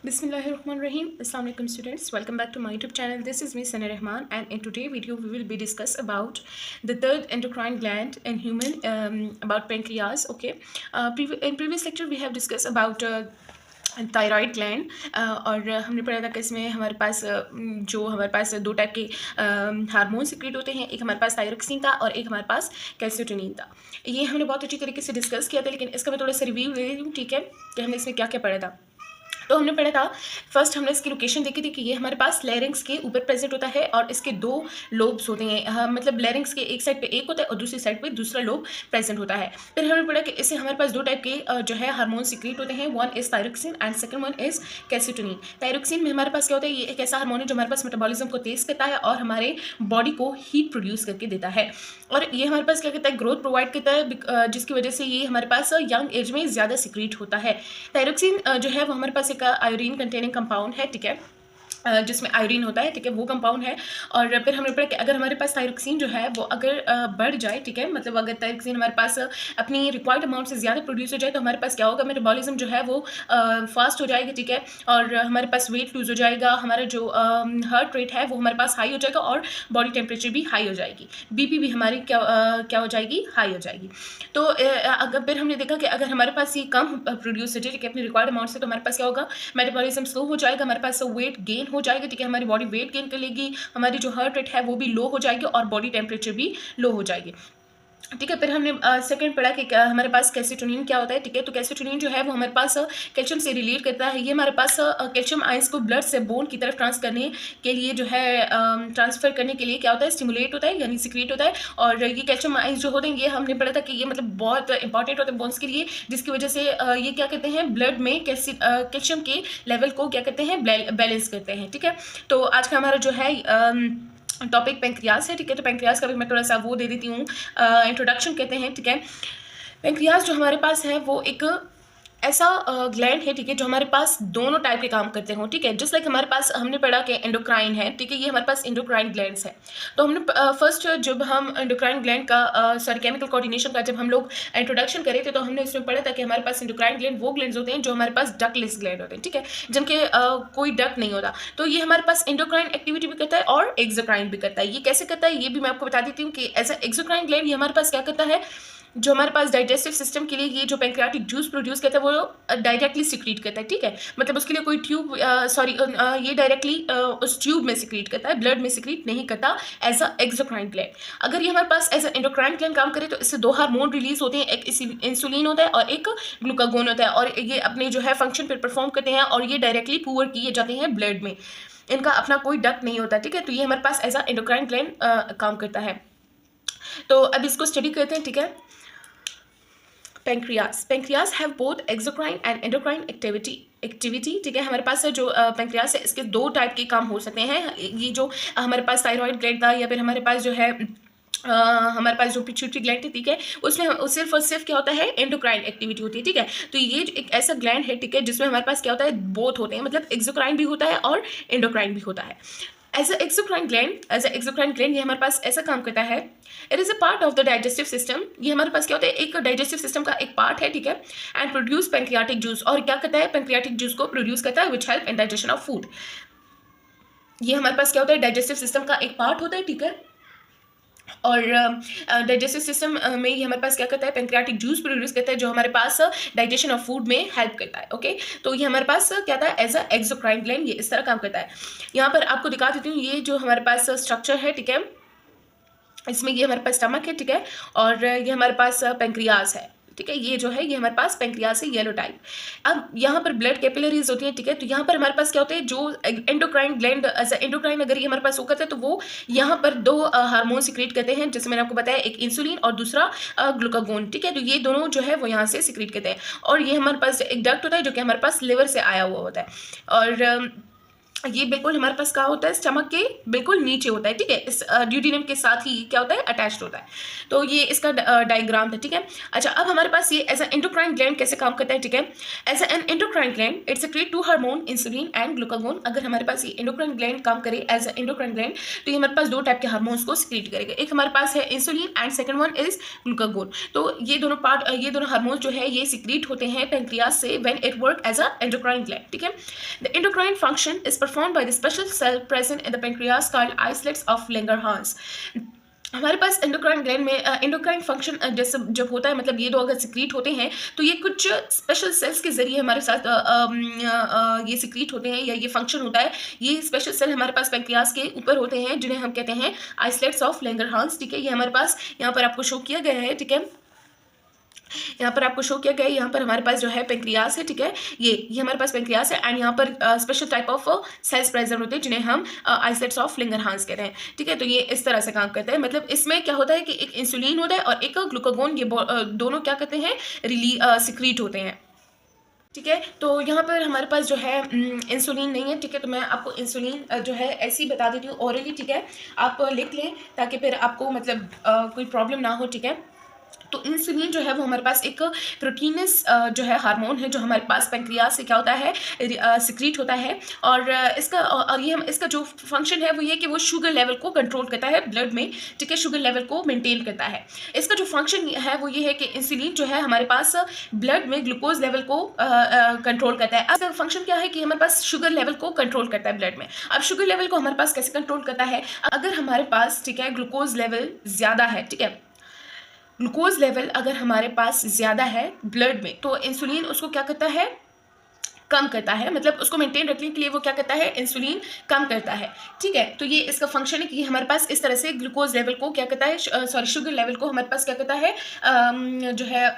Bismillahirrahmanirrahim. Assalamu alaikum students. Welcome back to my YouTube channel. This is me Sana Rahman, and in today's video we will be discuss about the third endocrine gland in human, about pancreas. Okay. In previous lecture we have discussed about thyroid gland और हमने पढ़ा था कि इसमें हमारे पास दो type के hormone secrete होते हैं। एक हमारे पास थायरोक्सिन था और एक हमारे पास कैल्सिटोनिन था। ये हमने बहुत अच्छी तरीके से डिस्कस किया था, लेकिन इसका मैं थोड़ा सा रिव्यू दे रही हूँ, ठीक है, कि हमने इसमें क्या क्या पढ़ा था। तो हमने पढ़ा था, फर्स्ट हमने इसकी लोकेशन देखी थी कि ये हमारे पास लैरिंक्स के ऊपर प्रेजेंट होता है और इसके दो लोब्स होते हैं। मतलब लैरिंक्स के एक साइड पे एक होता है और दूसरी साइड पे दूसरा लोब प्रेजेंट होता है। फिर हमने पढ़ा कि इससे हमारे पास दो टाइप के जो है हार्मोन सिक्रेट होते हैं। One is thyroxine and second one is calcitonin. Thyroxine में हमारे पास क्या होता है, ये एक ऐसा हार्मोन है जो हमारे पास मेटाबॉलिज्म को तेज करता है और हमारे बॉडी को हीट प्रोड्यूस करके देता है, और ये हमारे पास क्या करता है, ग्रोथ प्रोवाइड करता है, जिसकी वजह से ये हमारे पास यंग एज में ज़्यादा सिक्रेट होता है। थायरोक्सिन जो है वो हमारे पास एक आयोडीन कंटेनिंग कंपाउंड है, ठीक है, जिसमें आयोडीन होता है, ठीक है, वो कंपाउंड है। और फिर हमने पढ़ा कि अगर हमारे पास थायरोक्सिन जो है वो अगर बढ़ जाए, ठीक है, मतलब अगर थायरोक्सिन हमारे पास अपनी रिक्वायर्ड अमाउंट से ज़्यादा प्रोड्यूस हो जाए तो हमारे पास क्या होगा, मेटाबॉलिज्म जो है वो फास्ट हो जाएगी, ठीक है, और हमारे पास वेट लूज हो जाएगा, हमारा जो हार्ट रेट है वो हमारे पास हाई हो जाएगा और बॉडी टेम्परेचर भी हाई हो जाएगी, बीपी भी हमारी क्या हो जाएगी, हाई हो जाएगी। तो अगर फिर हमने देखा कि अगर हमारे पास ये कम प्रोड्यूस हो जाए, ठीक है, अपनी रिक्वायर्ड अमाउंट से, तो हमारे पास क्या होगा, मेटाबॉलिज्म स्लो हो जाएगा, हमारे पास वेट गेन हो जाएगा, ठीक है, हमारी बॉडी वेट गेन कर लेगी, हमारी जो हार्ट रेट है वो भी लो हो जाएगी और बॉडी टेम्परेचर भी लो हो जाएगी, ठीक है। फिर हमने सेकंड पढ़ा कि हमारे पास कैल्सिटोनिन क्या होता है, ठीक है। तो कैल्सिटोनिन जो है वो हमारे पास कैल्शियम से रिलेट करता है। ये हमारे पास कैल्शियम आयंस को ब्लड से बोन की तरफ ट्रांसफर करने के लिए क्या होता है, स्टिमुलेट होता है, यानी सिक्रेट होता है। और ये कैल्शियम आयंस जो होते हैं, ये हमने पढ़ा था कि ये मतलब बहुत इंपॉर्टेंट होते हैं बोन्स के लिए, जिसकी वजह से ये क्या करते हैं, ब्लड में कैल्शियम के लेवल को क्या करते हैं, बैलेंस करते हैं, ठीक है। तो आज का हमारा जो है टॉपिक पेंक्रियास है, ठीक है। तो पेंक्रियास का भी मैं थोड़ा सा वो दे देती हूँ, इंट्रोडक्शन कहते हैं, ठीक है। पेंक्रियास जो हमारे पास है वो एक ऐसा ग्लैंड है, ठीक है, जो हमारे पास दोनों टाइप के काम करते हो, ठीक है। जस्ट लाइक हमारे पास हमने पढ़ा कि एंडोक्राइन है, ठीक है, ये हमारे पास एंडोक्राइन ग्लैंड्स है। तो हमने फर्स्ट जब हम एंडोक्राइन ग्लैंड का केमिकल कोऑर्डिनेशन का जब हम लोग इंट्रोडक्शन करे थे, तो हमने इसमें पढ़ा था कि हमारे पास एंडोक्राइन ग्लैंड वो ग्लैंड्स होते हैं जो हमारे पास डकलेस ग्लैंड होते हैं, ठीक है, जिनके कोई डक नहीं होता। तो ये हमारे पास एंडोक्राइन एक्टिविटी भी करता है और एक्सोक्राइन भी करता है। ये कैसे करता है ये भी मैं आपको बता देती हूँ कि एज अ एक्सोक्राइन ग्लैंड ये हमारे पास क्या करता है, जो हमारे पास डाइजेस्टिव सिस्टम के लिए ये जो पैंक्रियाटिक जूस प्रोड्यूस करता है वो डायरेक्टली सिक्रीट करता है, ठीक है, मतलब उसके लिए कोई ट्यूब ये डायरेक्टली उस ट्यूब में सिक्रीट करता है, ब्लड में सिक्रीट नहीं करता एज अ एक्सोक्राइन ग्लैंड। अगर ये हमारे पास एज अ एंडोक्राइन ग्लैंड काम करे तो इससे दो हार्मोन रिलीज होते हैं, एक इंसुलिन होता है और एक ग्लूकागोन होता है, और ये अपने जो है फंक्शन पर परफॉर्म करते हैं और ये डायरेक्टली पूअर किए जाते हैं ब्लड में, इनका अपना कोई डक्ट नहीं होता, ठीक है। तो ये हमारे पास एज अ एंडोक्राइन ग्लैंड काम करता है। तो अब इसको स्टडी करते हैं, ठीक है। Pancreas have both exocrine and endocrine activity, ठीक है। हमारे पास जो पेंक्रियास है इसके दो टाइप के काम हो सकते हैं। ये जो हमारे पास थायराइड ग्लैंड था, या फिर हमारे पास जो है हमारे पास जो पिट्यूटरी ग्लैंड थी, ठीक है, उसमें सिर्फ और सिर्फ क्या होता है, एंडोक्राइन एक्टिविटी होती है, ठीक है। तो ये एक ऐसा ग्लैंड है, ठीक है, जिसमें हमारे पास क्या होता है, बोथ होते हैं, मतलब एक्सोक्राइन भी होता है और एंडोक्राइन भी होता है। एज अ एक्सोक्राइन ग्लैंड ये हमारे पास ऐसा काम करता है, it is a part of the digestive system. ये हमारे पास क्या होता है, एक डाइजेस्टिव सिस्टम का एक पार्ट है, ठीक है, एंड प्रोड्यूस पैंक्रियाटिक जूस, और क्या करता है, पैंक्रियाटिक जूस को प्रोड्यूस करता है which help in digestion of food. ये हमारे पास क्या होता है, डाइजेस्टिव सिस्टम का एक पार्ट होता है, ठीक है, और डाइजेस्टिव सिस्टम में ये हमारे पास क्या करता है, पैंक्रियाटिक जूस प्रोड्यूस करता है जो हमारे पास डाइजेशन ऑफ फूड में हेल्प करता है, ओके। तो ये हमारे पास क्या था, एज अ एक्सोक्राइन ग्लैंड ये इस तरह काम करता है। यहाँ पर आपको दिखा देती हूँ, ये जो हमारे पास स्ट्रक्चर है, ठीक है, इसमें ये हमारे पास स्टमक है, ठीक है, और ये हमारे पास पेंक्रियास है, ठीक है, ये जो है ये हमारे पास पेंक्रियास है, येलो टाइप। अब यहाँ पर ब्लड कैपिलरीज होती है, ठीक है। तो यहाँ पर हमारे पास क्या होते हैं, जो एंडोक्राइन ग्लैंड एज एंडोक्राइन अगर ये हमारे पास होकर है तो वो यहाँ पर दो हार्मोन सिक्रेट करते हैं, जैसे मैंने आपको बताया, एक इंसुलिन और दूसरा ग्लूकागोन, ठीक है। तो ये दोनों जो है वो यहाँ से सिक्रेट करते हैं, और ये हमारे पास एक डक्ट होता है जो कि हमारे पास लिवर से आया हुआ होता है। और ये बिल्कुल हमारे पास क्या होता है, स्टमक के बिल्कुल नीचे होता है, ठीक है। इस ड्यूडेनम के साथ ही क्या होता है, अटैच्ड होता है। तो ये इसका डायग्राम था, ठीक है। अच्छा, अब हमारे पास ये एज अ एंडोक्राइन ग्लैंड कैसे काम करता है, ठीक है। As an endocrine gland it's secrete to hormone insulin and glucagon. अगर हमारे पास ये एंडोक्राइन ग्लैंड काम करे एज अ एंडोक्राइन ग्लैंड, तो ये हमारे पास दो टाइप के हार्मोन्स को सिक्रीट करेगा। एक हमारे पास है insulin and second one is glucagon. तो ये दोनों हार्मोन्स जो है ये सिक्रीट होते हैं पेंक्रियास से when it work as a endocrine gland, ठीक है। The endocrine function is performed by the special cell present in the pancreas called islets of Langerhans। हमारे पास एंडोक्राइन ग्लैंड में एंडोक्राइन फंक्शन जैसे जब होता है, मतलब ये दो अगर सिक्रीट होते हैं तो ये कुछ स्पेशल सेल्स के जरिए हमारे साथ ये सिक्रीट होते हैं या ये फंक्शन होता है। ये स्पेशल सेल हमारे पास पेंक्रियास के ऊपर होते हैं जिन्हें हम कहते हैं आइसलेट्स ऑफ लैंगरहांस, ठीक है। ये हमारे पास यहाँ पर आपको शो किया गया है, ठीक है। यहाँ पर आपको शो किया गया है, यहाँ पर हमारे पास जो है पेंक्रियास है, ठीक है। ये हमारे पास पेंक्रियास है एंड यहाँ पर special type of cells present होते हैं जिन्हें हम आइसलेट्स ऑफ लैंगरहांस कहते हैं, ठीक है। तो ये इस तरह से काम करता है, मतलब इसमें क्या होता है कि एक इंसुलिन होता है और एक ग्लूकागोन, ये दोनों क्या करते हैं, सिक्रीट होते हैं, ठीक है। तो यहाँ पर हमारे पास जो है इंसुलिन नहीं है, ठीक है। तो मैं आपको इंसुलिन जो है ऐसे ही बता देती हूँ ओरली, ठीक है। आप लिख लें ताकि फिर आपको मतलब कोई प्रॉब्लम ना हो, ठीक है। तो इंसुलिन जो है वो हमारे पास एक प्रोटीनस जो है हार्मोन है जो हमारे पास पेंक्रियास से क्या होता है, सिक्रीट होता है। और इसका जो फंक्शन है वो ये कि वो शुगर लेवल को कंट्रोल करता है ब्लड में, ठीक है। शुगर लेवल को मेंटेन करता है। इसका जो फंक्शन है वो ये है कि इंसुलिन जो है हमारे पास ब्लड में ग्लूकोज लेवल को कंट्रोल करता है। इसका फंक्शन क्या है कि हमारे पास शुगर लेवल को कंट्रोल करता है ब्लड में। अब शुगर लेवल को हमारे पास कैसे कंट्रोल करता है, अगर हमारे पास, ठीक है, ग्लूकोज लेवल ज़्यादा है, ठीक है, ग्लूकोज लेवल अगर हमारे पास ज़्यादा है ब्लड में, तो इंसुलिन उसको क्या करता है, कम करता है। मतलब उसको मेंटेन रखने के लिए वो क्या करता है, इंसुलिन कम करता है, ठीक है। तो ये इसका फंक्शन है कि हमारे पास इस तरह से ग्लूकोज लेवल को क्या करता है, शुगर लेवल को हमारे पास क्या करता है, जो है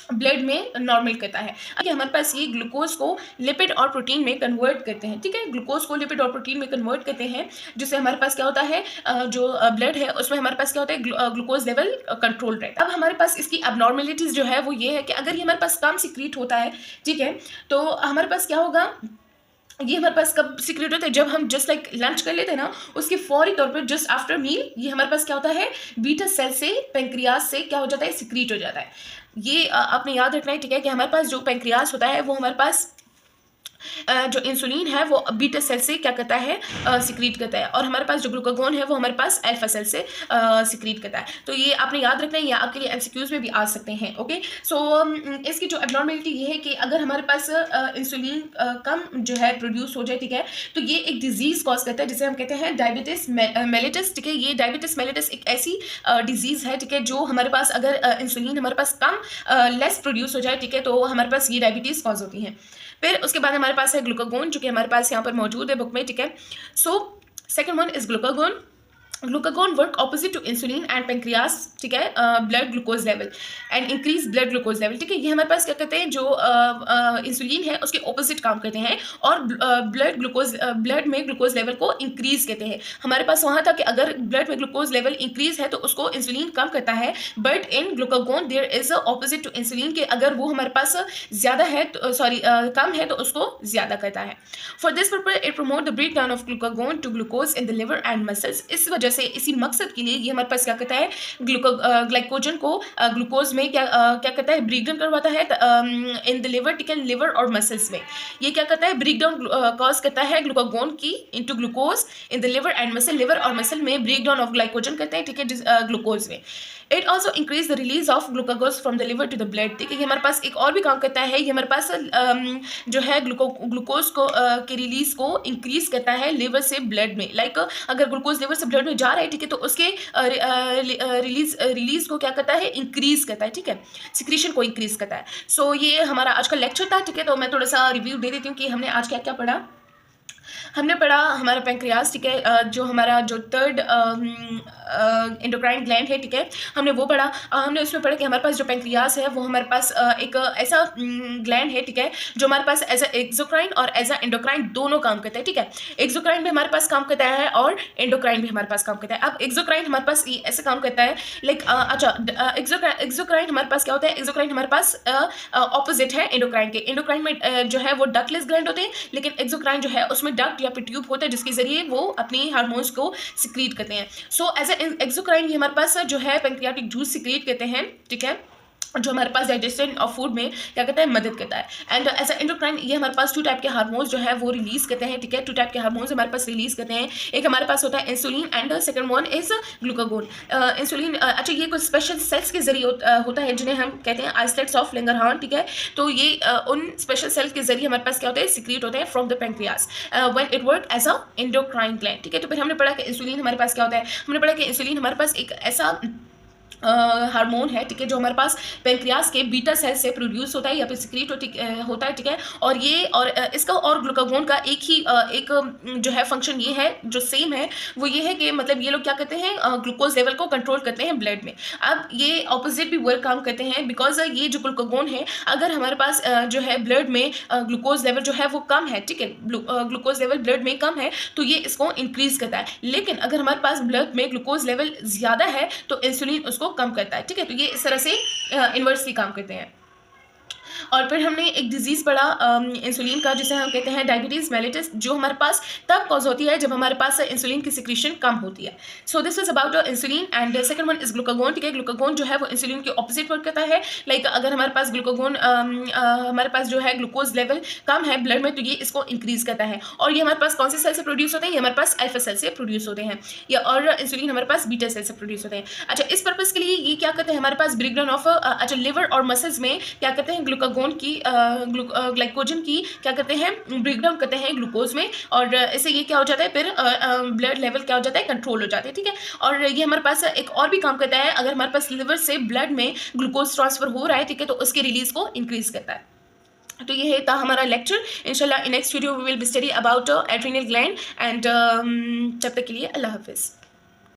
ब्लड में नॉर्मल करता है। अगर हमारे पास ये ग्लूकोज को लिपिड और प्रोटीन में कन्वर्ट करते हैं, ठीक है। ग्लूकोज को लिपिड और प्रोटीन में कन्वर्ट करते हैं जिससे हमारे पास क्या होता है, जो ब्लड है उसमें हमारे पास क्या होता है, ग्लूकोज लेवल कंट्रोल रहता है। अब हमारे पास इसकी अबनॉर्मेलिटीज जो है वो ये है कि अगर ये हमारे पास कम सिक्रीट होता है, ठीक है, तो हमारे पास क्या होगा, ये हमारे पास कब सिक्रेट होता है, जब हम जस्ट लाइक लंच कर लेते हैं ना, उसके फौरी तौर पर जस्ट आफ्टर मील ये हमारे पास क्या होता है, बीटा सेल से पेंक्रियास से क्या हो जाता है, सिक्रीट हो जाता है। ये आपने याद रखना है, ठीक है, कि हमारे पास जो पेंक्रियास होता है वो हमारे पास जो इंसुलिन है वो बीटा सेल से क्या करता है, सिक्रीट करता है। और हमारे पास जो ग्लूकागोन है वो हमारे पास अल्फा सेल से सिक्रीट करता है। तो ये आपने याद रखना है, ये आपके लिए एमसीक्यूज में भी आ सकते हैं, ओके। सो इसकी जो एबनॉर्मेलिटी ये है कि अगर हमारे पास इंसुलिन कम जो है प्रोड्यूस हो जाए, ठीक है, तो ये एक डिजीज़ कॉज करता है जिसे हम कहते हैं डायबिटिस मेलिटस, ठीक है। ये डायबिटिस मेलिटस एक ऐसी डिजीज़ है, ठीक है, जो हमारे पास अगर इंसुलिन हमारे पास कम लेस प्रोड्यूस हो जाए, ठीक है, तो हमारे पास ये डायबिटीज़ कॉज होती है। फिर उसके बाद हमारे पास है ग्लूकागोन जो कि हमारे पास यहाँ पर मौजूद है बुक में, ठीक है। So second one is glucagon. Glucagon work opposite to insulin and pancreas, ठीक है, blood glucose level and increase blood glucose level, ठीक है। ये हमारे पास क्या कहते हैं, जो इंसुलिन है उसके ऑपोजिट काम करते हैं और ब्लड में ग्लूकोज लेवल को इंक्रीज करते हैं। हमारे पास वहाँ था कि अगर ब्लड में ग्लूकोज लेवल इंक्रीज है तो उसको इंसुलिन कम करता है, but in glucagon there is opposite to insulin के अगर वो हमारे पास ज़्यादा है तो कम है तो उसको ज़्यादा करता है। For this purpose it promote the break down of glucagon to glucose in the liver and muscles. इस वजह से इसी मकसद के लिए ये हमारे पास क्या करता है, ग्लाइकोजन को ग्लूकोज में क्या करता है, ब्रेक डाउन करवाता है इन द लिवर, ठीक है, लिवर और मसल्स में। ये क्या करता है, ब्रेक डाउन कॉज करता है ग्लूकागोन की into glucose in the liver and muscle. Liver और मसल में ब्रेक डाउन ऑफ ग्लाइकोजन करते हैं, ठीक है, ग्लूकोज में। It also increase the release of glucagon from the liver to the blood, ठीक है। ये हमारे पास एक और भी काम करता है, ये हमारे पास जो है ग्लूकोज को के रिलीज को इंक्रीज करता है लिवर से ब्लड में। लाइक अगर ग्लूकोज लिवर से ब्लड में जा रहा है, ठीक है, तो उसके रिलीज को क्या करता है, इंक्रीज करता है, ठीक है, सिक्रीशन को इंक्रीज करता है। सो ये हमारा आज का लेक्चर था, ठीक है। तो मैं थोड़ा सा रिव्यू दे देती हूँ कि हमने आज क्या क्या पढ़ा। हमने पढ़ा हमारा पेंक्रियास, ठीक है, जो हमारा जो थर्ड एंडोक्राइन ग्लैंड है, ठीक है, हमने वो पढ़ा। हमने उसमें पढ़ा कि हमारे पास जो पेंक्रियास है वो हमारे पास एक ऐसा ग्लैंड है, ठीक है, जो हमारे पास एज अ एक्सोक्राइन और एज अ एंडोक्राइन दोनों काम करता है, ठीक है। एक्सोक्राइन भी हमारे पास काम करता है और एंडोक्राइन भी हमारे पास काम करता है। अब एक्सोक्राइन हमारे पास ऐसे काम करता है, लाइक अच्छा, एक्सोक्राइन हमारे पास क्या होता है, एक्सोक्राइन हमारे पास ऑपोजिट है एंडोक्राइन के। एंडोक्राइन में जो है वो डक्टलेस ग्लैंड होते हैं, लेकिन एक्सोक्राइन जो है उसमें डक्ट यहाँ पे ट्यूब होता है जिसके जरिए वो अपनी हार्मोन्स को सिक्रीट करते हैं. सो एज ए एक्सोक्राइन ये हमारे पास जो है पेंक्रियाटिक जूस सिक्रीट करते हैं, ठीक है, जो हमारे पास डाइजेशन ऑफ फूड में क्या करता है, मदद करता है. एंड एज एंडोक्राइन ये हमारे पास 2 टाइप के हार्मोन्स जो है वो रिलीज करते हैं, ठीक है, 2 टाइप के हार्मोन्स हमारे पास रिलीज करते हैं. एक हमारे पास होता है insulin and second one is glucagon. Insulin अच्छा ये कुछ स्पेशल सेल्स के जरिए होता है जिन्हें हम कहते हैं आइसलेट्स ऑफ लैंगरहान, ठीक है. तो ये उन स्पेशल सेल के जरिए हमारे पास क्या होता है, सिक्रीट होते हैं from the pancreas when it work as a endocrine gland, ठीक है. तो फिर हमने पढ़ा कि इंसुलिन हमारे पास क्या होता है, हमने पढ़ा कि इंसुलिन हमारे पास एक ऐसा हार्मोन है, ठीक है, जो हमारे पास पेंक्रियास के बीटा सेल से प्रोड्यूस होता है या फिर सिक्रीट होता है, ठीक है. और ये और इसका और ग्लूकागोन का एक जो है फंक्शन ये है जो सेम है, वो ये है कि मतलब ये लोग क्या करते हैं, ग्लूकोज लेवल को कंट्रोल करते हैं ब्लड में. अब ये ऑपोजिट भी वर्क काम करते हैं बिकॉज ये जो ग्लूकागोन है अगर हमारे पास जो है ब्लड में ग्लूकोज लेवल जो है वो कम है, ठीक है, ग्लूकोज लेवल ब्लड में कम है तो ये इसको इंक्रीज करता है. लेकिन अगर हमारे पास ब्लड में ग्लूकोज लेवल ज़्यादा है तो इंसुलिन उसको कम करता है, ठीक है. तो ये इस तरह से इन्वर्सली काम करते हैं. और फिर हमने एक डिजीज़ पढ़ा इंसुलिन का जिसे हम कहते हैं डायबिटीज़ मेलिटस, जो हमारे पास तब कॉज होती है जब हमारे पास इंसुलिन की सिक्रीशन कम होती है. So this is about insulin and second one is glucagon, ठीक है. ग्लूकागोन जो है वो इंसुलिन के ऑपोजिट वर्क करता है. लाइक अगर हमारे पास ग्लूकागोन हमारे पास जो है ग्लूकोज लेवल कम है ब्लड में तो ये इसको इंक्रीज करता है. और ये हमारे पास कौन से सेल से प्रोड्यूस होते हैं, ये हमारे पास अल्फा सेल से प्रोड्यूस होते हैं, या और इंसुलिन हमारे पास बीटा सेल से प्रोड्यूस होते हैं. अच्छा इस पर्पज़ के लिए ये क्या करते हैं, हमारे पास ब्रेकडाउन ऑफ अच्छा लिवर और मसल्स में क्या करते हैं, ग्लूकागोन की ग्लाइकोजन की क्या करते हैं, ब्रेकडाउन करते हैं ग्लूकोज में. और इससे ये क्या हो जाता है, फिर ब्लड लेवल क्या हो जाता है, कंट्रोल हो जाते हैं, ठीक है. और ये हमारे पास एक और भी काम करता है, अगर हमारे पास लिवर से ब्लड में ग्लूकोज ट्रांसफर हो रहा है, ठीक है, तो उसके रिलीज को इंक्रीज करता है. तो ये था हमारा लेक्चर. इंशाल्लाह in next video we will be study about adrenal gland and तब तक के लिए अल्लाह हाफिज़.